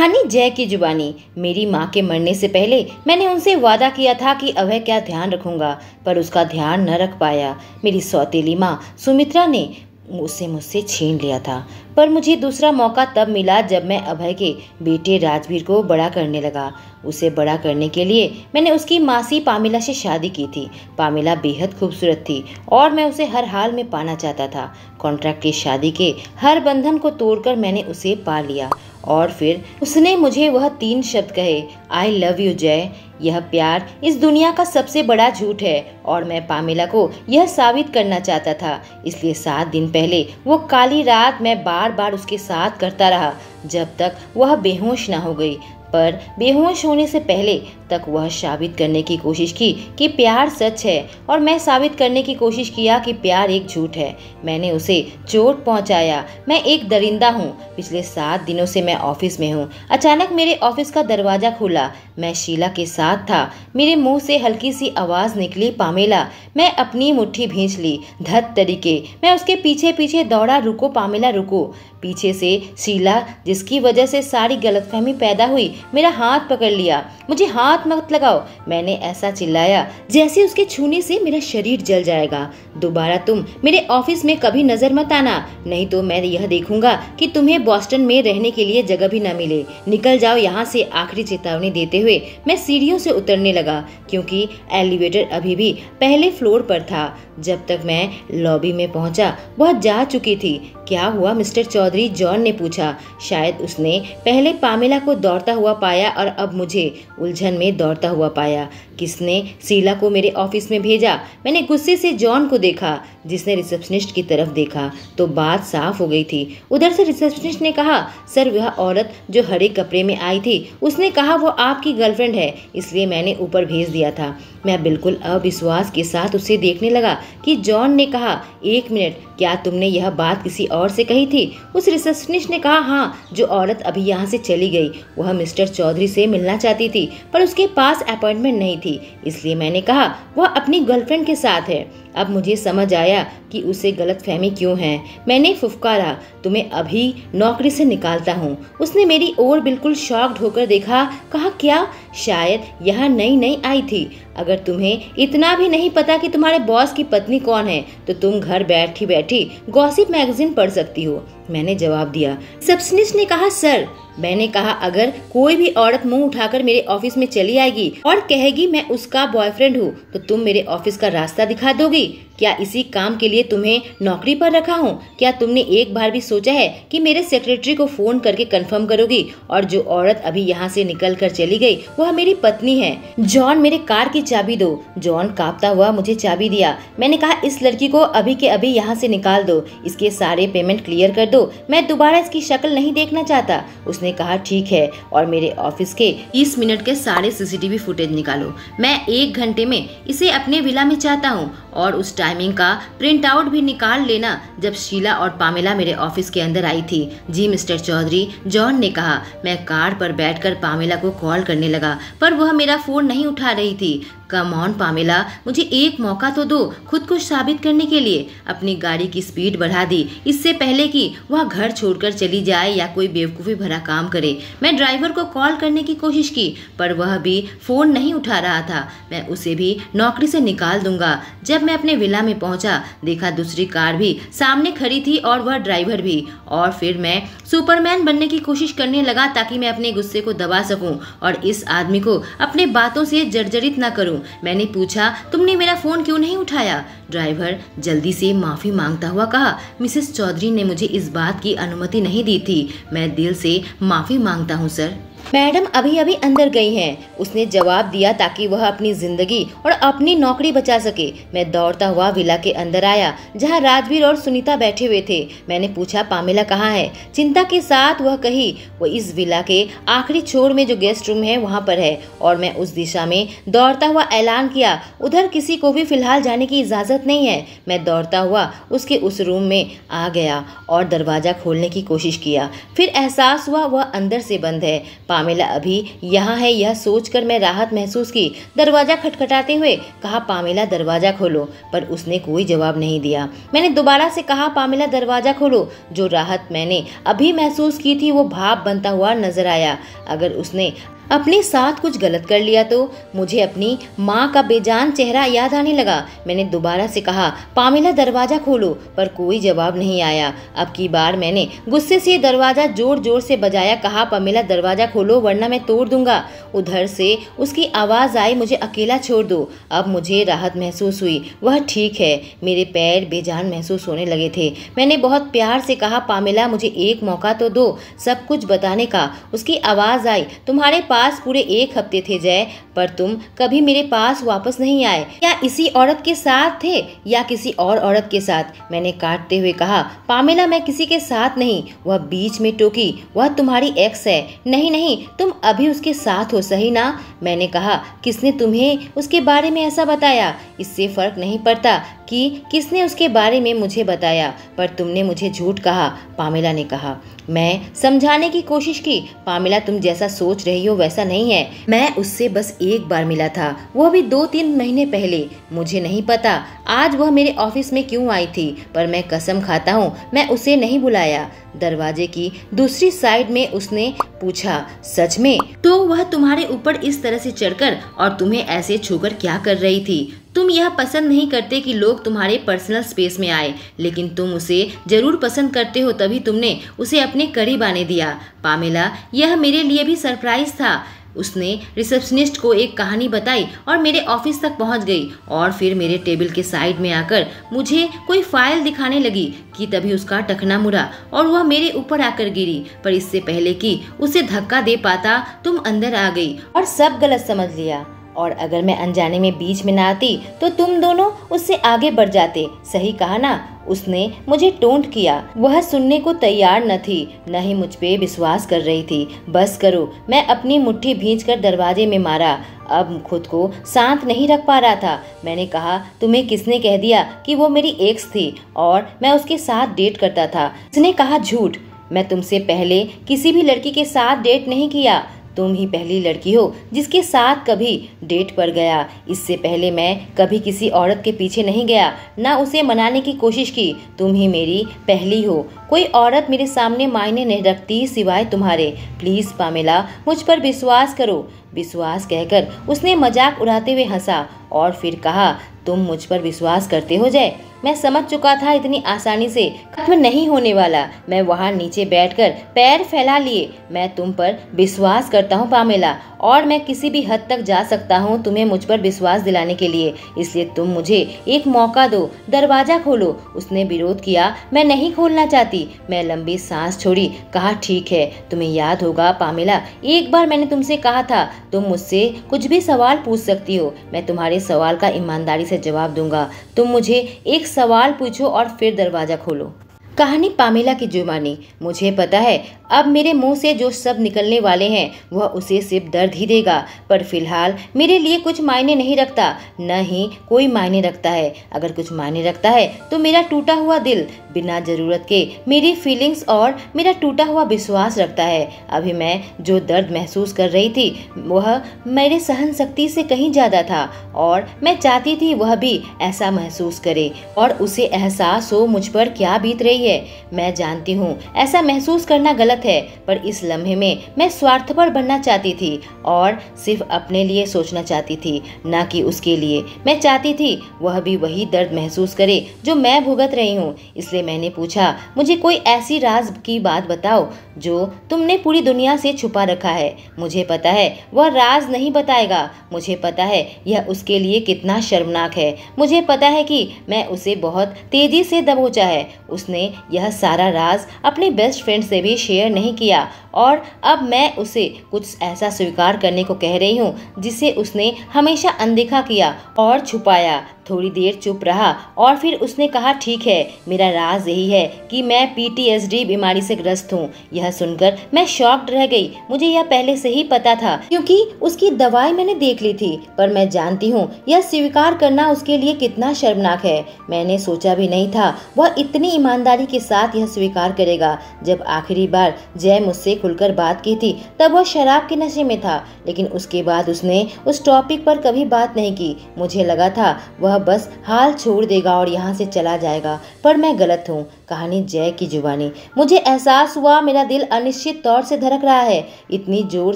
कहानी जय की जुबानी। मेरी माँ के मरने से पहले मैंने उनसे वादा किया था कि अभय का ध्यान रखूंगा, पर उसका ध्यान न रख पाया। मेरी सौतेली माँ सुमित्रा ने उसे मुझसे छीन लिया था। पर मुझे दूसरा मौका तब मिला जब मैं अभय के बेटे राजवीर को बड़ा करने लगा। उसे बड़ा करने के लिए मैंने उसकी मासी पामिला से शादी की थी। पामिला बेहद खूबसूरत थी और मैं उसे हर हाल में पाना चाहता था। कॉन्ट्रैक्ट की शादी के हर बंधन को तोड़कर मैंने उसे पा लिया और फिर उसने मुझे वह 3 शब्द कहे, आई लव यू जय। यह प्यार इस दुनिया का सबसे बड़ा झूठ है और मैं पामिला को यह साबित करना चाहता था। इसलिए 7 दिन पहले वो काली रात मैं बार बार उसके साथ करता रहा जब तक वह बेहोश ना हो गई। पर बेहोश होने से पहले तक वह साबित करने की कोशिश की कि प्यार सच है और मैं साबित करने की कोशिश किया कि प्यार एक झूठ है। मैंने उसे चोट पहुंचाया। मैं एक दरिंदा हूँ। पिछले 7 दिनों से मैं ऑफिस में हूँ। अचानक मेरे ऑफिस का दरवाजा खुला। मैं शीला के साथ था। मेरे मुंह से हल्की सी आवाज निकली, पामिला। मैं अपनी मुट्ठी भींच ली। धत तरीके मैं उसके पीछे पीछे दौड़ा, रुको पामिला रुको। पीछे से शीला, जिसकी वजह से सारी गलतफहमी पैदा हुई, मेरा हाथ पकड़ लिया। मुझे हाथ मत लगाओ, मैंने ऐसा चिल्लाया जैसे उसके छूने से मेरा शरीर जल जाएगा। दोबारा तुम मेरे ऑफिस में कभी नजर मत आना, नहीं तो मैं यह देखूंगा कि तुम्हें बॉस्टन में रहने के लिए जगह भी न मिले। निकल जाओ यहाँ से। आखिरी चेतावनी देते हुए मैं सीढ़ियों से उतरने लगा, क्योंकि एलिवेटर अभी भी पहले फ्लोर पर था। जब तक मैं लॉबी में पहुंचा वह जा चुकी थी। क्या हुआ मिस्टर चौधरी? जॉन ने पूछा। शायद उसने पहले पामिला को दौड़ता हुआ पाया और अब मुझे उलझन में दौड़ता हुआ पाया। किसने शीला को मेरे ऑफिस में भेजा? मैंने गुस्से से जॉन को देखा, जिसने रिसेप्शनिस्ट की तरफ देखा तो बात साफ हो गई थी। उधर से रिसेप्शनिस्ट ने कहा, सर वह औरत जो हरे कपड़े में आई थी, उसने कहा वो आपकी गर्लफ्रेंड है, इसलिए मैंने ऊपर भेज दिया था। मैं बिल्कुल अविश्वास के साथ उसे देखने लगा कि जॉन ने कहा, 1 मिनट, क्या तुमने यह बात किसी और से कही थी? उस रिसेप्शनिस्ट ने कहा, हाँ, जो औरत अभी यहाँ से चली गई वह मिस्टर चौधरी से मिलना चाहती थी, पर उसके पास अपॉइंटमेंट नहीं थी, इसलिए मैंने कहा वह अपनी गर्लफ्रेंड के साथ है। अब मुझे समझ आया कि उसे गलतफहमी क्यों है। मैंने फुफकारा, तुम्हें अभी नौकरी से निकालता हूँ। उसने मेरी ओर बिल्कुल शॉक्ड होकर देखा। कहा, क्या? शायद यह नई नई आई थी। अगर तुम्हें इतना भी नहीं पता कि तुम्हारे बॉस की पत्नी कौन है तो तुम घर बैठी बैठी गॉसिप मैगजीन पढ़ सकती हो, मैंने जवाब दिया। रिसेप्शनिस्ट ने कहा, सर। मैंने कहा, अगर कोई भी औरत मुंह उठाकर मेरे ऑफिस में चली आएगी और कहेगी मैं उसका बॉयफ्रेंड हूँ तो तुम मेरे ऑफिस का रास्ता दिखा दोगी? क्या इसी काम के लिए तुम्हें नौकरी पर रखा हूँ? क्या तुमने एक बार भी सोचा है कि मेरे सेक्रेटरी को फोन करके कंफर्म करोगी और जो औरत अभी यहाँ से निकल कर चली गई वह मेरी पत्नी है? जॉन, मेरे कार की चाबी दो। जॉन कांपता हुआ मुझे चाबी दिया। मैंने कहा, इस लड़की को अभी के अभी यहाँ से निकाल दो, इसके सारे पेमेंट क्लियर कर दो, मैं दोबारा इसकी शक्ल नहीं देखना चाहता। उसने कहा, ठीक है, और मेरे ऑफिस के 30 मिनट के सारे सीसीटीवी फुटेज निकालो। मैं 1 घंटे में इसे अपने विला में चाहता हूँ और उस टाइमिंग का प्रिंट आउट भी निकाल लेना जब शीला और पामिला मेरे ऑफिस के अंदर आई थी। जी मिस्टर चौधरी, जॉन ने कहा। मैं कार पर बैठकर पामिला को कॉल करने लगा, पर वह मेरा फोन नहीं उठा रही थी। कम ऑन पामिला, मुझे एक मौका तो दो खुद को साबित करने के लिए। अपनी गाड़ी की स्पीड बढ़ा दी इससे पहले कि वह घर छोड़कर चली जाए या कोई बेवकूफ़ी भरा काम करे। मैं ड्राइवर को कॉल करने की कोशिश की, पर वह भी फोन नहीं उठा रहा था। मैं उसे भी नौकरी से निकाल दूंगा। जब मैं अपने विला में पहुंचा, देखा दूसरी कार भी सामने खड़ी थी और वह ड्राइवर भी। और फिर मैं सुपरमैन बनने की कोशिश करने लगा ताकि मैं अपने गुस्से को दबा सकूं और इस आदमी को अपने बातों से जर्जरित न करूं। मैंने पूछा, तुमने मेरा फोन क्यों नहीं उठाया? ड्राइवर जल्दी से माफी मांगता हुआ कहा, मिसेस चौधरी ने मुझे इस बात की अनुमति नहीं दी थी। मैं दिल से माफी मांगता हूँ सर। मैडम अभी अभी अंदर गई हैं, उसने जवाब दिया ताकि वह अपनी जिंदगी और अपनी नौकरी बचा सके। मैं दौड़ता हुआ विला के अंदर आया जहां राजवीर और सुनीता बैठे हुए थे। मैंने पूछा, पामिला कहाँ है? चिंता के साथ वह कही, वो इस विला के आखिरी छोर में जो गेस्ट रूम है वहाँ पर है। और मैं उस दिशा में दौड़ता हुआ ऐलान किया, उधर किसी को भी फिलहाल जाने की इजाजत नहीं है। मैं दौड़ता हुआ उसके उस रूम में आ गया और दरवाजा खोलने की कोशिश किया, फिर एहसास हुआ वह अंदर से बंद है। पामेला अभी यहाँ है, यह सोचकर मैं राहत महसूस की। दरवाजा खटखटाते हुए कहा, पामेला दरवाजा खोलो, पर उसने कोई जवाब नहीं दिया। मैंने दोबारा से कहा, पामेला दरवाजा खोलो। जो राहत मैंने अभी महसूस की थी वो भाप बनता हुआ नजर आया। अगर उसने अपने साथ कुछ गलत कर लिया तो मुझे अपनी माँ का बेजान चेहरा याद आने लगा। मैंने दोबारा से कहा, पामेला दरवाजा खोलो, पर कोई जवाब नहीं आया। अब की बार मैंने गुस्से से दरवाजा जोर जोर से बजाया। कहा, पामेला दरवाजा खोलो वरना मैं तोड़ दूंगा। उधर से उसकी आवाज आई, मुझे अकेला छोड़ दो। अब मुझे राहत महसूस हुई। वह ठीक है। मेरे पैर बेजान महसूस होने लगे थे। मैंने बहुत प्यार से कहा, पामेला मुझे एक मौका तो दो सब कुछ बताने का। उसकी आवाज आई, तुम्हारे पास पूरे 1 हफ्ते थे जय, पर तुम कभी मेरे पास वापस नहीं आए। क्या इसी औरत के साथ थे या किसी और औरत के साथ? मैंने काटते हुए कहा, पामेला मैं किसी के साथ नहीं। वह बीच में टोकी, वह तुम्हारी एक्स है। नहीं नहीं, तुम अभी उसके साथ हो, सही ना? मैंने कहा, किसने तुम्हें उसके बारे में ऐसा बताया? इससे फर्क नहीं पड़ता कि किसने उसके बारे में मुझे बताया, पर तुमने मुझे झूठ कहा, पामेला ने कहा। मैं समझाने की कोशिश की, पामेला तुम जैसा सोच रही हो वैसा नहीं है। मैं उससे बस एक बार मिला था, वो भी 2-3 महीने पहले। मुझे नहीं पता आज वह मेरे ऑफिस में क्यों आई थी, पर मैं कसम खाता हूँ मैं उसे नहीं बुलाया। दरवाजे की दूसरी साइड में उसने पूछा, सच में? तो वह तुम्हारे ऊपर इस तरह से चढ़कर और तुम्हें ऐसे छूकर क्या कर रही थी? तुम यह पसंद नहीं करते कि लोग तुम्हारे पर्सनल स्पेस में आए, लेकिन तुम उसे जरूर पसंद करते हो, तभी तुमने उसे अपने करीब आने दिया। पामेला, यह मेरे लिए भी सरप्राइज था। उसने रिसेप्शनिस्ट को एक कहानी बताई और मेरे ऑफिस तक पहुंच गई, और फिर मेरे टेबल के साइड में आकर मुझे कोई फाइल दिखाने लगी कि तभी उसका टखना मुड़ा और वह मेरे ऊपर आकर गिरी। पर इससे पहले कि उसे धक्का दे पाता तुम अंदर आ गई और सब गलत समझ लिया। और अगर मैं अनजाने में बीच में ना आती तो तुम दोनों उससे आगे बढ़ जाते। सही कहा ना? उसने मुझे टोंट किया। वह सुनने को तैयार न थी, न ही मुझ पे विश्वास कर रही थी। बस करो, मैं अपनी मुट्ठी भींचकर दरवाजे में मारा। अब खुद को शांत नहीं रख पा रहा था। मैंने कहा, तुम्हें किसने कह दिया कि वो मेरी एक्स थी और मैं उसके साथ डेट करता था? उसने कहा, झूठ। मैं तुमसे पहले किसी भी लड़की के साथ डेट नहीं किया। तुम ही पहली लड़की हो जिसके साथ कभी डेट पर गया। इससे पहले मैं कभी किसी औरत के पीछे नहीं गया, ना उसे मनाने की कोशिश की। तुम ही मेरी पहली हो। कोई औरत मेरे सामने मायने नहीं रखती सिवाय तुम्हारे। प्लीज पामेला, मुझ पर विश्वास करो। विश्वास कहकर उसने मजाक उड़ाते हुए हंसा और फिर कहा, तुम मुझ पर विश्वास करते हो जय? मैं समझ चुका था इतनी आसानी से खत्म नहीं होने वाला। मैं वहाँ नीचे बैठकर पैर फैला लिए। मैं तुम पर विश्वास करता हूँ पामेला, और मैं किसी भी हद तक जा सकता हूँ तुम्हें मुझ पर विश्वास दिलाने के लिए। इसलिए तुम मुझे एक मौका दो, दरवाजा खोलो। उसने विरोध किया, मैं नहीं खोलना चाहती। मैं लंबी सांस छोड़ी, कहा, ठीक है। तुम्हें याद होगा पामेला, एक बार मैंने तुमसे कहा था तुम मुझसे कुछ भी सवाल पूछ सकती हो, मैं तुम्हारे सवाल का ईमानदारी से जवाब दूंगा। तुम मुझे एक सवाल पूछो और फिर दरवाजा खोलो। कहानी पामेला की जुबानी। मुझे पता है अब मेरे मुंह से जो शब्द निकलने वाले हैं वह उसे सिर्फ दर्द ही देगा, पर फिलहाल मेरे लिए कुछ मायने नहीं रखता, न ही कोई मायने रखता है। अगर कुछ मायने रखता है तो मेरा टूटा हुआ दिल बिना जरूरत के मेरी फीलिंग्स और मेरा टूटा हुआ विश्वास रखता है। अभी मैं जो दर्द महसूस कर रही थी वह मेरे सहन शक्ति से कहीं ज्यादा था, और मैं चाहती थी वह भी ऐसा महसूस करे और उसे एहसास हो मुझ पर क्या बीत रही है। मैं जानती हूँ ऐसा महसूस करना गलत है, पर इस लम्हे में मैं स्वार्थपर बनना चाहती थी और सिर्फ अपने लिए सोचना चाहती थी, न कि उसके लिए। मैं चाहती थी वह भी वही दर्द महसूस करे जो मैं भुगत रही हूँ। इसलिए मैंने पूछा, मुझे कोई ऐसी राज की बात बताओ जो तुमने पूरी दुनिया से छुपा रखा है। मुझे पता है वह राज नहीं बताएगा। मुझे पता है यह उसके लिए कितना शर्मनाक है। मुझे पता है कि मैं उसे बहुत तेजी से दबोचा है। उसने यह सारा राज अपने बेस्ट फ्रेंड से भी शेयर नहीं किया, और अब मैं उसे कुछ ऐसा स्वीकार करने को कह रही हूँ जिसे उसने हमेशा अनदेखा किया और छुपाया। थोड़ी देर चुप रहा और फिर उसने कहा, ठीक है, मेरा राज यही है कि मैं PTSD बीमारी से ग्रस्त हूँ। यह सुनकर मैं शॉक्ड रह गई। मुझे यह पहले से ही पता था क्योंकि उसकी दवाई मैंने देख ली थी, पर मैं जानती हूँ यह स्वीकार करना उसके लिए कितना शर्मनाक है। मैंने सोचा भी नहीं था वह इतनी ईमानदारी ईमानदारी के साथ यह स्वीकार करेगा। जब आखिरी बार जय मुझसे खुलकर बात की थी तब वह शराब के नशे में था, लेकिन उसके बाद उसने उस टॉपिक पर कभी बात नहीं की। मुझे लगा था वह बस हाल छोड़ देगा और यहाँ से चला जाएगा, पर मैं गलत हूँ। कहानी जय की जुबानी। मुझे एहसास हुआ मेरा दिल अनिश्चित तौर से धड़क रहा है। इतनी जोर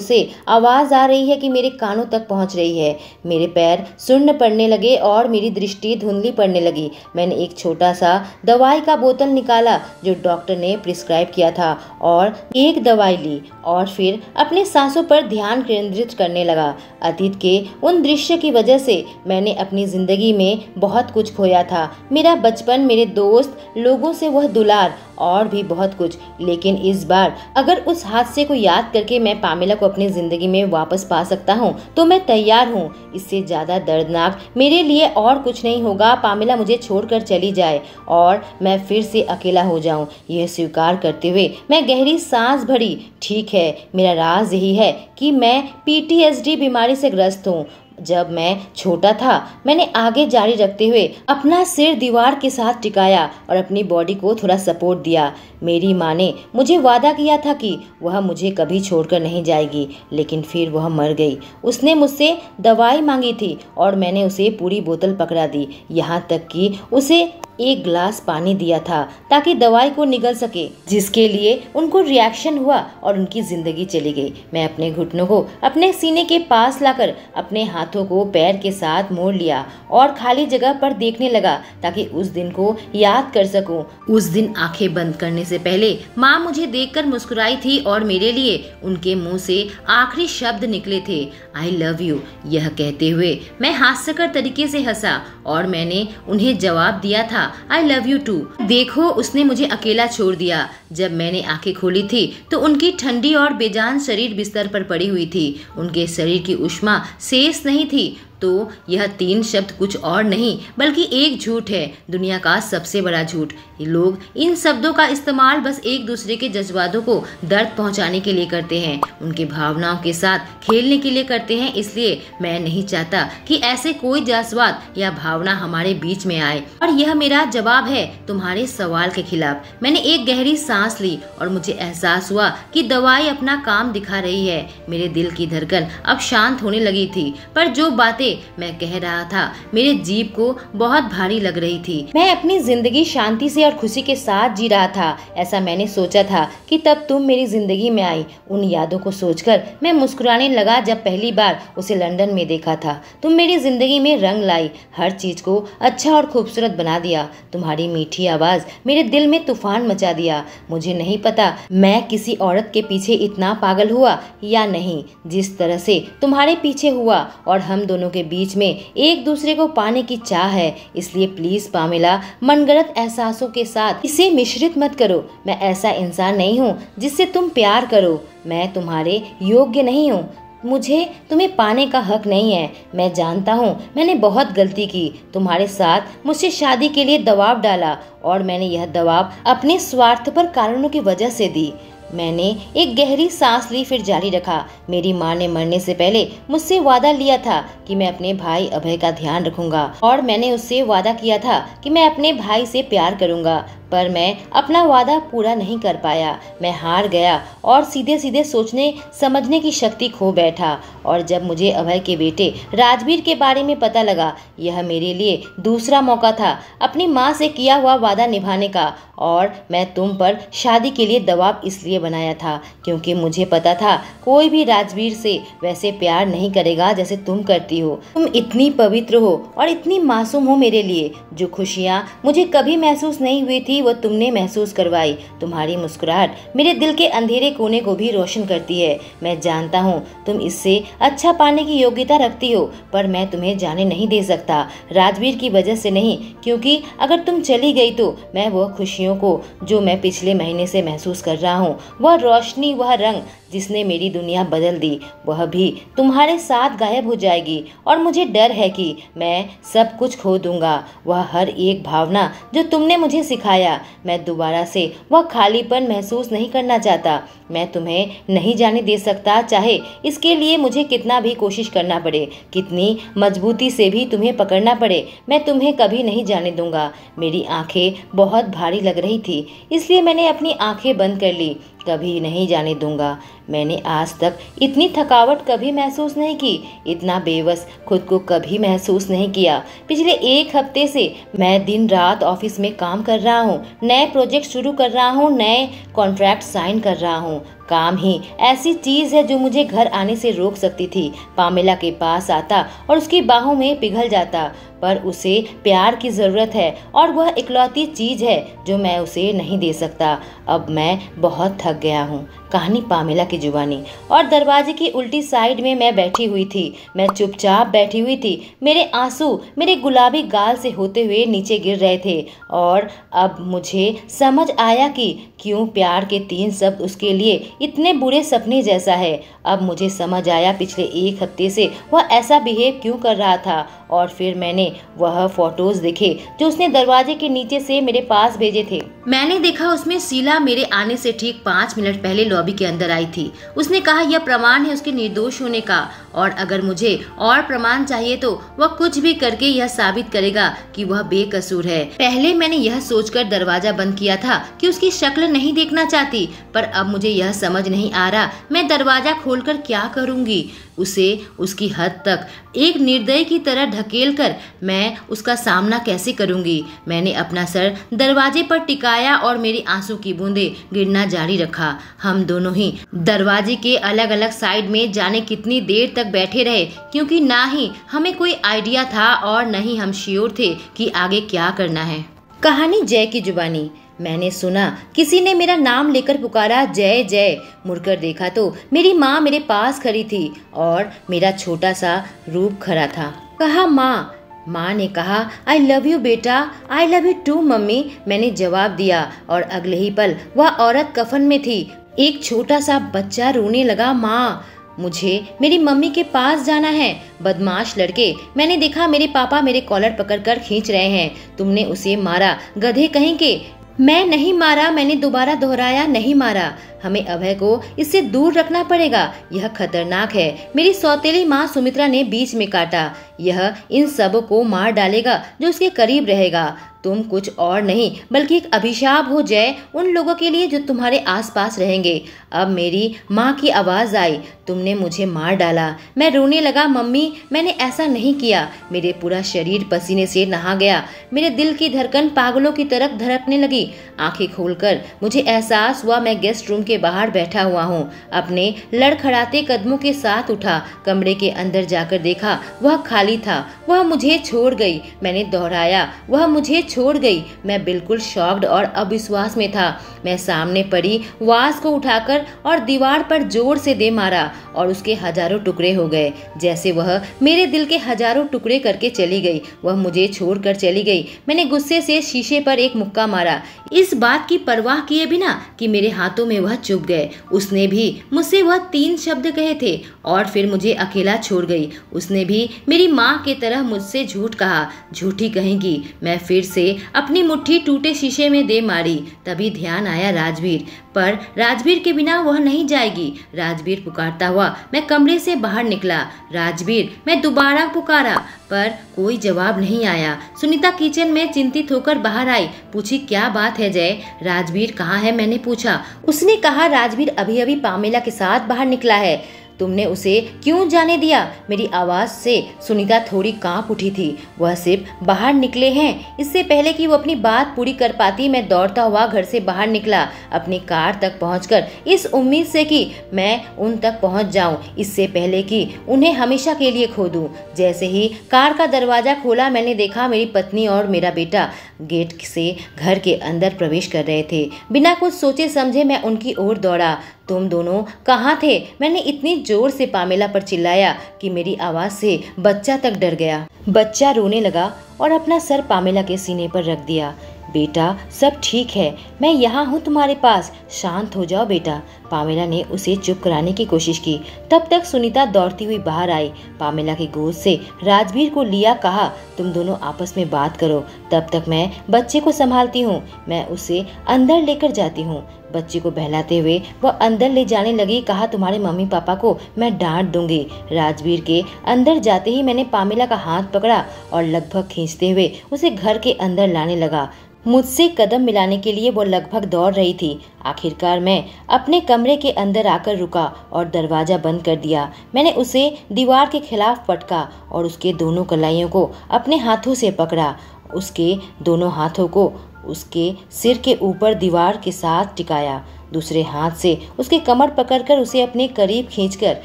से आवाज आ रही है कि मेरे कानों तक पहुंच रही है। मेरे पैर सुन्न पड़ने लगे और मेरी दृष्टि धुंधली पड़ने लगी। मैंने एक छोटा सा दवाई का बोतल निकाला जो डॉक्टर ने प्रिस्क्राइब किया था और एक दवाई ली और फिर अपने सांसों पर ध्यान केंद्रित करने लगा। अतीत के उन दृश्य की वजह से मैंने अपनी जिंदगी में बहुत कुछ खोया था। मेरा बचपन, मेरे दोस्त, लोगों से वह दुलार और भी बहुत कुछ। लेकिन इस बार अगर उस हादसे को याद करके मैं पामेला को अपनी जिंदगी में वापस पा सकता हूँ तो मैं तैयार हूँ। इससे ज्यादा दर्दनाक मेरे लिए और कुछ नहीं होगा। पामेला मुझे छोड़कर चली जाए और मैं फिर से अकेला हो जाऊं। यह स्वीकार करते हुए मैं गहरी सांस भरी। ठीक है, मेरा राज यही है कि मैं PTSD बीमारी से ग्रस्त हूँ। जब मैं छोटा था मैंने आगे जारी रखते हुए अपना सिर दीवार के साथ टिकाया और अपनी बॉडी को थोड़ा सपोर्ट दिया। मेरी माँ ने मुझे वादा किया था कि वह मुझे कभी छोड़कर नहीं जाएगी, लेकिन फिर वह मर गई। उसने मुझसे दवाई मांगी थी और मैंने उसे पूरी बोतल पकड़ा दी, यहाँ तक कि उसे एक ग्लास पानी दिया था ताकि दवाई को निगल सके, जिसके लिए उनको रिएक्शन हुआ और उनकी जिंदगी चली गई। मैं अपने घुटनों को अपने सीने के पास लाकर अपने हाथों को पैर के साथ मोड़ लिया और खाली जगह पर देखने लगा ताकि उस दिन को याद कर सकूं। उस दिन आंखें बंद करने से पहले माँ मुझे देखकर मुस्कुराई थी और मेरे लिए उनके मुंह से आखिरी शब्द निकले थे, आई लव यू। यह कहते हुए मैं हास्यकर तरीके से हंसा और मैंने उन्हें जवाब दिया था, आई लव यू टू। देखो, उसने मुझे अकेला छोड़ दिया। जब मैंने आंखें खोली थी तो उनकी ठंडी और बेजान शरीर बिस्तर पर पड़ी हुई थी। उनके शरीर की उष्मा शेष नहीं थी। तो यह 3 शब्द कुछ और नहीं बल्कि एक झूठ है, दुनिया का सबसे बड़ा झूठ। लोग इन शब्दों का इस्तेमाल बस एक दूसरे के जज्बातों को दर्द पहुंचाने के लिए करते हैं, उनके भावनाओं के साथ खेलने के लिए करते हैं। इसलिए मैं नहीं चाहता कि ऐसे कोई जज्बात या भावना हमारे बीच में आए। और यह मेरा जवाब है तुम्हारे सवाल के खिलाफ। मैंने एक गहरी सांस ली और मुझे एहसास हुआ कि दवाई अपना काम दिखा रही है। मेरे दिल की धड़कन अब शांत होने लगी थी, पर जो बातें मैं कह रहा था मेरे जीभ को बहुत भारी लग रही थी। मैं अपनी जिंदगी शांति से और खुशी के साथ जी रहा था, ऐसा मैंने सोचा था कि तब तुम मेरी जिंदगी में आई। उन यादों को सोचकर मैं मुस्कुराने लगा जब पहली बार उसे लंदन में देखा था। तुम मेरी जिंदगी में रंग लाई, हर चीज को अच्छा और खूबसूरत बना दिया। तुम्हारी मीठी आवाज मेरे दिल में तूफान मचा दिया। मुझे नहीं पता मैं किसी औरत के पीछे इतना पागल हुआ या नहीं जिस तरह से तुम्हारे पीछे हुआ, और हम दोनों के बीच में एक दूसरे को पाने की चाह है। इसलिए प्लीज पामेला, मनगढ़ंत एहसासों के साथ इसे मिश्रित मत करो। मैं ऐसा इंसान नहीं हूँ जिससे तुम प्यार करो। मैं तुम्हारे योग्य नहीं हूँ। मुझे तुम्हें पाने का हक नहीं है। मैं जानता हूँ मैंने बहुत गलती की, तुम्हारे साथ मुझसे शादी के लिए दबाव डाला और मैंने यह दबाव अपने स्वार्थपर कारणों की वजह से दी। मैंने एक गहरी सांस ली, फिर जारी रखा। मेरी माँ ने मरने से पहले मुझसे वादा लिया था कि मैं अपने भाई अभय का ध्यान रखूंगा और मैंने उससे वादा किया था कि मैं अपने भाई से प्यार करूंगा, पर मैं अपना वादा पूरा नहीं कर पाया। मैं हार गया और सीधे सीधे सोचने समझने की शक्ति खो बैठा। और जब मुझे अभय के बेटे राजवीर के बारे में पता लगा, यह मेरे लिए दूसरा मौका था अपनी माँ से किया हुआ वादा निभाने का। और मैं तुम पर शादी के लिए दबाव इसलिए बनाया था क्योंकि मुझे पता था कोई भी राजवीर से वैसे प्यार नहीं करेगा जैसे तुम करती हो। तुम इतनी पवित्र हो और इतनी मासूम हो मेरे लिए। जो खुशियाँ मुझे कभी महसूस नहीं हुई थी वो तुमने महसूस करवाई। तुम्हारी मुस्कुराहट मेरे दिल के अंधेरे कोने को भी रोशन करती है। मैं जानता हूँ तुम इससे अच्छा पाने की योग्यता रखती हो, पर मैं तुम्हें जाने नहीं दे सकता। राजवीर की वजह से नहीं, क्योंकि अगर तुम चली गई तो मैं वह खुशियों को जो मैं पिछले महीने से महसूस कर रहा हूँ, वह रोशनी, वह रंग जिसने मेरी दुनिया बदल दी, वह भी तुम्हारे साथ गायब हो जाएगी। और मुझे डर है कि मैं सब कुछ खो दूंगा, वह हर एक भावना जो तुमने मुझे सिखाया। मैं दोबारा से वह खालीपन महसूस नहीं करना चाहता। मैं तुम्हें नहीं जाने दे सकता, चाहे इसके लिए मुझे कितना भी कोशिश करना पड़े, कितनी मजबूती से भी तुम्हें पकड़ना पड़े। मैं तुम्हें कभी नहीं जाने दूंगा। मेरी आंखें बहुत भारी लग लग रही थी, इसलिए मैंने अपनी आंखें बंद कर ली। कभी नहीं जाने दूंगा। मैंने आज तक इतनी थकावट कभी महसूस नहीं की, इतना बेबस खुद को कभी महसूस नहीं किया। पिछले 1 हफ्ते से मैं दिन रात ऑफिस में काम कर रहा हूँ, नए प्रोजेक्ट शुरू कर रहा हूँ, नए कॉन्ट्रैक्ट साइन कर रहा हूँ। काम ही ऐसी चीज है जो मुझे घर आने से रोक सकती थी। पामेला के पास आता और उसकी बाहों में पिघल जाता, पर उसे प्यार की जरूरत है और वह इकलौती चीज है जो मैं उसे नहीं दे सकता। अब मैं बहुत थक गया हूँ। कहानी पामेला की जुबानी। और दरवाजे की उल्टी साइड में मैं बैठी हुई थी। मैं चुपचाप बैठी हुई थी। मेरे आंसू मेरे गुलाबी गाल से होते हुए नीचे गिर रहे थे और अब मुझे समझ आया कि क्यों प्यार के 3 शब्द उसके लिए इतने बुरे सपने जैसा है। अब मुझे समझ आया पिछले 1 हफ्ते से वह ऐसा बिहेव क्यों कर रहा था। और फिर मैंने वह फोटोज देखे जो उसने दरवाजे के नीचे से मेरे पास भेजे थे। मैंने देखा उसमें शीला मेरे आने से ठीक 5 मिनट पहले लॉबी के अंदर आई थी। उसने कहा यह प्रमाण है उसके निर्दोष होने का, और अगर मुझे और प्रमाण चाहिए तो वह कुछ भी करके यह साबित करेगा कि वह बेकसूर है। पहले मैंने यह सोचकर दरवाजा बंद किया था कि उसकी शक्ल नहीं देखना चाहती, पर अब मुझे यह समझ नहीं आ रहा मैं दरवाजा खोलकर क्या करूंगी। उसे उसकी हद तक एक निर्दयी की तरह ढकेल कर मैं उसका सामना कैसे करूंगी। मैंने अपना सर दरवाजे पर टिकाया और मेरी आंसू की बूंदें गिरना जारी रखा। हम दोनों ही दरवाजे के अलग अलग साइड में जाने कितनी देर तक बैठे रहे, क्योंकि ना ही हमें कोई आइडिया था और न ही हम श्योर थे कि आगे क्या करना है। कहानी जय की जुबानी। मैंने सुना किसी ने मेरा नाम लेकर पुकारा, जय जय। मुड़कर देखा तो मेरी माँ मेरे पास खड़ी थी और मेरा छोटा सा रूप खड़ा था। कहा माँ। माँ ने कहा आई लव यू बेटा। I love you too mummy. मैंने जवाब दिया और अगले ही पल वह औरत कफन में थी। एक छोटा सा बच्चा रोने लगा, माँ मुझे मेरी मम्मी के पास जाना है। बदमाश लड़के, मैंने देखा मेरे पापा मेरे कॉलर पकड़कर खींच रहे हैं। तुमने उसे मारा, गधे कहीं के। मैं नहीं मारा, मैंने दोबारा दोहराया, नहीं मारा। हमें अभय को इससे दूर रखना पड़ेगा, यह खतरनाक है। मेरी सौतेली माँ सुमित्रा ने बीच में काटा। यह इन सब को मार डालेगा जो उसके करीब रहेगा। तुम कुछ और नहीं बल्कि एक अभिशाप हो जाए उन लोगों के लिए जो तुम्हारे आसपास रहेंगे। अब मेरी माँ की आवाज आई, तुमने मुझे मार डाला। मैं रोने लगा, मम्मी मैंने ऐसा नहीं किया। मेरे पूरा शरीर पसीने से नहा गया। मेरे दिल की धड़कन पागलों की तरफ धड़कने लगी। आंखें खोलकर मुझे एहसास हुआ मैं गेस्ट रूम के बाहर बैठा हुआ हूँ। अपने लड़खड़ाते कदमों के साथ उठा। कमरे के अंदर जाकर देखा वह खाली था। वह मुझे छोड़ गई। मैंने दोहराया, वह मुझे छोड़ गई। मैं बिल्कुल शॉक्ड और अविश्वास में था। मैं सामने पड़ी वास को उठाकर और दीवार पर जोर से दे मारा और उसके हजारों टुकड़े हो गए, जैसे वह मेरे दिल के हजारों टुकड़े करके चली गई। वह मुझे छोड़कर चली गई। मैंने गुस्से से शीशे पर एक मुक्का मारा, इस बात की परवाह किए बिना कि मेरे हाथों में वह चुभ गए। उसने भी मुझसे वह 3 शब्द कहे थे और फिर मुझे अकेला छोड़ गई। उसने भी मेरी माँ की तरह मुझसे झूठ कहा। झूठी कहेंगी। मैं फिर से अपनी मुट्ठी टूटे शीशे में दे मारी। तभी ध्यान आया राजवीर, पर राजवीर के बिना वह नहीं जाएगी। राजवीर पुकारता हुआ मैं कमरे से बाहर निकला। राजवीर, मैं दोबारा पुकारा पर कोई जवाब नहीं आया। सुनीता किचन में चिंतित होकर बाहर आई। पूछी, क्या बात है जय? राजवीर कहाँ है? मैंने पूछा। उसने कहा राजवीर अभी अभी पामेला के साथ बाहर निकला है। तुमने उसे क्यों जाने दिया? मेरी आवाज से सुनीता थोड़ी कांप उठी थी। वह सिर्फ बाहर निकले हैं। इससे पहले कि वो अपनी बात पूरी कर पाती मैं दौड़ता हुआ घर से बाहर निकला, अपनी कार तक पहुंचकर इस उम्मीद से कि मैं उन तक पहुंच जाऊं, इससे पहले कि उन्हें हमेशा के लिए खो दूं। जैसे ही कार का दरवाजा खोला मैंने देखा मेरी पत्नी और मेरा बेटा गेट से घर के अंदर प्रवेश कर रहे थे। बिना कुछ सोचे समझे मैं उनकी ओर दौड़ा। तुम दोनों कहाँ थे? मैंने इतनी जोर से पामेला पर चिल्लाया कि मेरी आवाज से बच्चा तक डर गया। बच्चा रोने लगा और अपना सर पामेला के सीने पर रख दिया। बेटा सब ठीक है, मैं यहाँ हूँ तुम्हारे पास, शांत हो जाओ बेटा। पामेला ने उसे चुप कराने की कोशिश की। तब तक सुनीता दौड़ती हुई बाहर आई। पामेला की गोद से राजवीर को लिया, कहा तुम दोनों आपस में बात करो, तब तक मैं बच्चे को संभालती हूँ। मैं उसे अंदर लेकर जाती हूँ। बच्चे को बहलाते हुए वह अंदर ले जाने लगी। कहा तुम्हारे मम्मी पापा को मैं डांट दूंगी। राजवीर के अंदर जाते ही मैंने पामेला का हाथ पकड़ा और लगभग खींचते हुए उसे घर के अंदर लाने लगा। मुझसे कदम मिलाने के लिए वो लगभग दौड़ रही थी। आखिरकार मैं अपने कमरे के अंदर आकर रुका और दरवाजा बंद कर दिया। मैंने उसे दीवार के खिलाफ पटका और उसके दोनों कलाइयों को अपने हाथों से पकड़ा। उसके दोनों हाथों को उसके सिर के ऊपर दीवार के साथ टिकाया। दूसरे हाथ से उसकी कमर पकड़कर उसे अपने करीब खींचकर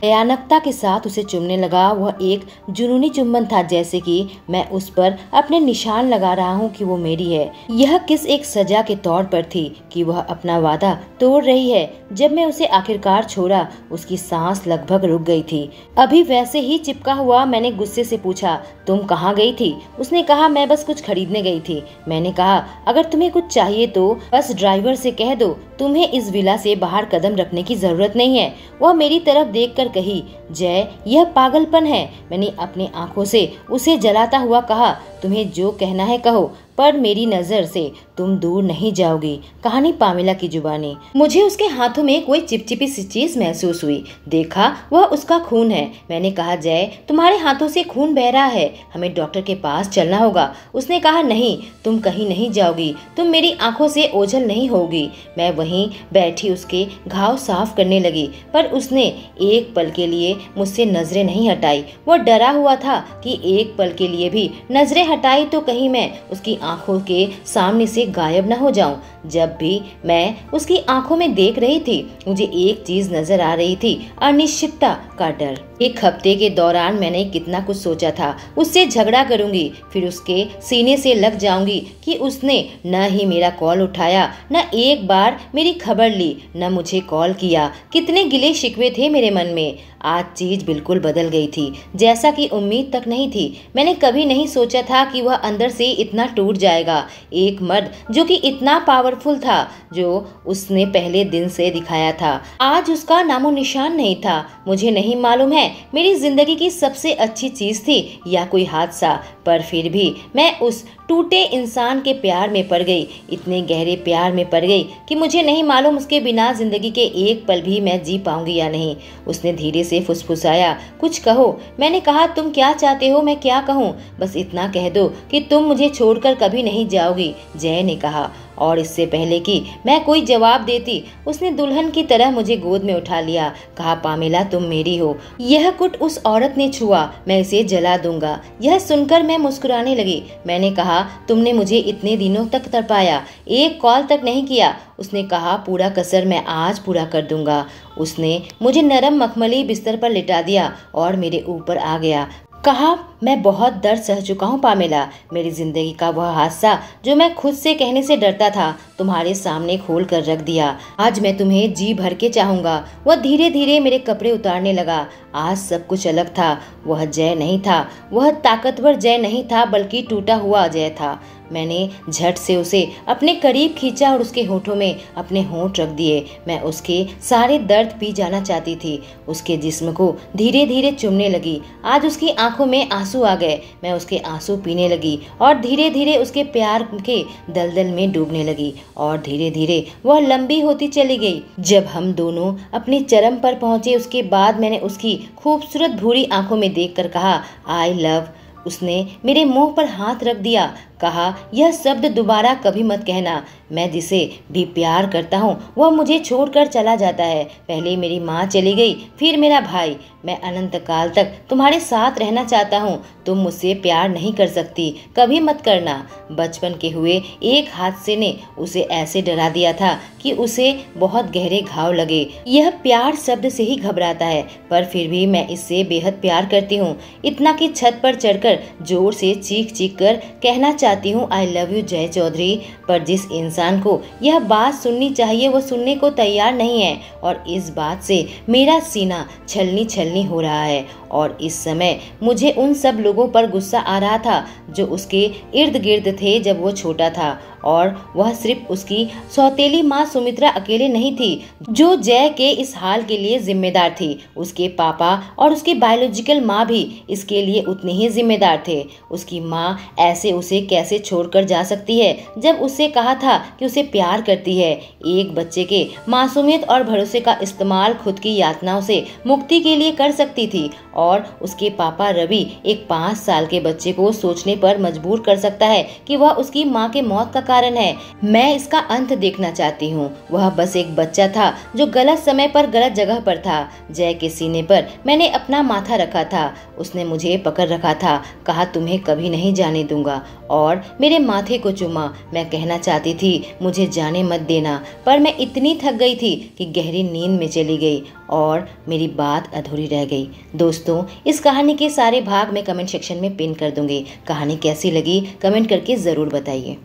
भयानकता के साथ उसे चूमने लगा। वह एक जुनूनी चुंबन था, जैसे कि मैं उस पर अपने निशान लगा रहा हूँ कि वो मेरी है। यह किस एक सजा के तौर पर थी कि वह अपना वादा तोड़ रही है। जब मैं उसे आखिरकार छोड़ा, उसकी सांस लगभग रुक गई थी। अभी वैसे ही चिपका हुआ मैंने गुस्से से पूछा, तुम कहाँ गई थी? उसने कहा, मैं बस कुछ खरीदने गई थी। मैंने कहा, अगर तुम्हें कुछ चाहिए तो बस ड्राइवर से कह दो, तुम्हें इस विला से बाहर कदम रखने की जरूरत नहीं है। वह मेरी तरफ देखकर कही, जय, यह पागलपन है। मैंने अपनी आंखों से उसे जलाता हुआ कहा, तुम्हें जो कहना है कहो, पर मेरी नजर से तुम दूर नहीं जाओगी। कहानी पामेला की जुबानी। मुझे उसके हाथों में कोई चिपचिपी सी चीज महसूस हुई। देखा, वह उसका खून है। मैंने कहा, जय, तुम्हारे हाथों से खून बह रहा है, हमें डॉक्टर के पास चलना होगा। उसने कहा, नहीं, तुम कहीं नहीं जाओगी, तुम मेरी आंखों से ओझल नहीं होगी। मैं वहीं बैठी उसके घाव साफ करने लगी, पर उसने एक पल के लिए मुझसे नजरें नहीं हटाई। वह डरा हुआ था कि एक पल के लिए भी नजरें हटाई तो कहीं मैं उसकी आंखों के सामने से गायब न हो जाऊं। जब भी मैं उसकी आंखों में देख रही थी, मुझे एक चीज नजर आ रही थी, अनिश्चितता का डर। एक हफ्ते के दौरान मैंने कितना कुछ सोचा था। उससे झगड़ा करूंगी, फिर उसके सीने से लग जाऊंगी कि उसने न ही मेरा कॉल उठाया, न एक बार मेरी खबर ली, न मुझे कॉल किया। कितने गिले शिकवे थे मेरे मन में। आज चीज बिल्कुल बदल गई थी, जैसा कि उम्मीद तक नहीं थी। मैंने कभी नहीं सोचा था कि वह अंदर से इतना टूट जाएगा। एक मर्द जो कि इतना पावरफुल था, जो उसने पहले दिन से दिखाया था, आज उसका नामो निशान नहीं था। मुझे नहीं मालूम है मेरी जिंदगी की सबसे अच्छी चीज थी या कोई हादसा, पर फिर भी मैं उस टूटे इंसान के प्यार में पड़ गई, इतने गहरे प्यार में पड़ गई कि मुझे नहीं मालूम उसके बिना जिंदगी के एक पल भी मैं जी पाऊंगी या नहीं। उसने धीरे से फुसफुसाया, कुछ कहो। मैंने कहा, तुम क्या चाहते हो मैं क्या कहूँ? बस इतना कह दो कि तुम मुझे छोड़कर कभी नहीं जाओगी, जय ने कहा। और इससे पहले कि मैं कोई जवाब देती, उसने दुल्हन की तरह मुझे गोद में उठा लिया। कहा, पामेला, तुम मेरी हो। यह कुट उस औरत ने छुआ, मैं इसे जला दूंगा। यह सुनकर मैं मुस्कुराने लगी। मैंने कहा, तुमने मुझे इतने दिनों तक तड़पाया, एक कॉल तक नहीं किया। उसने कहा, पूरा कसर मैं आज पूरा कर दूंगा। उसने मुझे नरम मखमली बिस्तर पर लिटा दिया और मेरे ऊपर आ गया। कहा, मैं बहुत दर्द सह चुका हूँ पामेला। मेरी जिंदगी का वह हादसा जो मैं खुद से कहने से डरता था, तुम्हारे सामने खोल कर रख दिया। आज मैं तुम्हें जी भर के चाहूंगा। वह धीरे धीरे मेरे कपड़े उतारने लगा। आज सब कुछ अलग था। वह जय नहीं था, वह ताकतवर जय नहीं था, बल्कि टूटा हुआ जय था। मैंने झट से उसे अपने करीब खींचा और उसके होठों में अपने होंठ रख दिए। मैं उसके सारे दर्द पी जाना चाहती थी। उसके जिस्म को धीरे धीरे चूमने लगी। आज उसकी आंखों में आंसू आ गए। मैं उसके आंसू पीने लगी और धीरे धीरे उसके प्यार के दलदल में डूबने लगी और धीरे धीरे वह लंबी होती चली गई। जब हम दोनों अपने चरम पर पहुंचे, उसके बाद मैंने उसकी खूबसूरत भूरी आंखों में देखकर कहा, आई लव। उसने मेरे मुंह पर हाथ रख दिया। कहा, यह शब्द दोबारा कभी मत कहना। मैं जिसे भी प्यार करता हूँ वह मुझे छोड़कर चला जाता है। पहले मेरी माँ चली गई, फिर मेरा भाई। मैं अनंत काल तक तुम्हारे साथ रहना चाहता हूँ। तुम मुझसे प्यार नहीं कर सकती, कभी मत करना। बचपन के हुए एक हादसे ने उसे ऐसे डरा दिया था कि उसे बहुत गहरे घाव लगे। यह प्यार शब्द से ही घबराता है, पर फिर भी मैं इससे बेहद प्यार करती हूँ। इतना कि छत पर चढ़कर जोर से चीख चीख कर कहना चाहती हूँ, आई लव यू जय चौधरी। पर जिस इंसान को यह बात सुननी चाहिए वो सुनने को तैयार नहीं है, और इस बात से मेरा सीना छलनी छलनी हो रहा है। और इस समय मुझे उन सब लोगों पर गुस्सा आ रहा था जो उसके इर्द गिर्द थे जब वो छोटा था। और वह सिर्फ उसकी सौतेली माँ सुमित्रा अकेले नहीं थी जो जय के इस हाल के लिए जिम्मेदार थी। उसके पापा और उसकी बायोलॉजिकल माँ भी इसके लिए उतने ही जिम्मेदार थे। उसकी माँ ऐसे उसे कैसे छोड़कर जा सकती है जब उससे कहा था कि उसे प्यार करती है। एक बच्चे के मासूमियत और भरोसे का इस्तेमाल खुद की यातनाओं से मुक्ति के लिए कर सकती थी, और उसके पापा रवि एक 5 साल के बच्चे को सोचने पर मजबूर कर सकता है कि वह उसकी माँ के मौत का कारण है। मैं इसका अंत देखना चाहती हूँ। वह बस एक बच्चा था जो गलत समय पर गलत जगह पर था। जय के सीने पर मैंने अपना माथा रखा था। उसने मुझे पकड़ रखा था, कहा तुम्हें कभी नहीं जाने दूंगा, और मेरे माथे को चूमा। मैं कहना चाहती थी मुझे जाने मत देना, पर मैं इतनी थक गई थी कि गहरी नींद में चली गई और मेरी बात अधूरी रह गई। दोस्तों, इस कहानी के सारे भाग मैं कमेंट सेक्शन में पिन कर दूंगी। कहानी कैसी लगी कमेंट करके ज़रूर बताइए।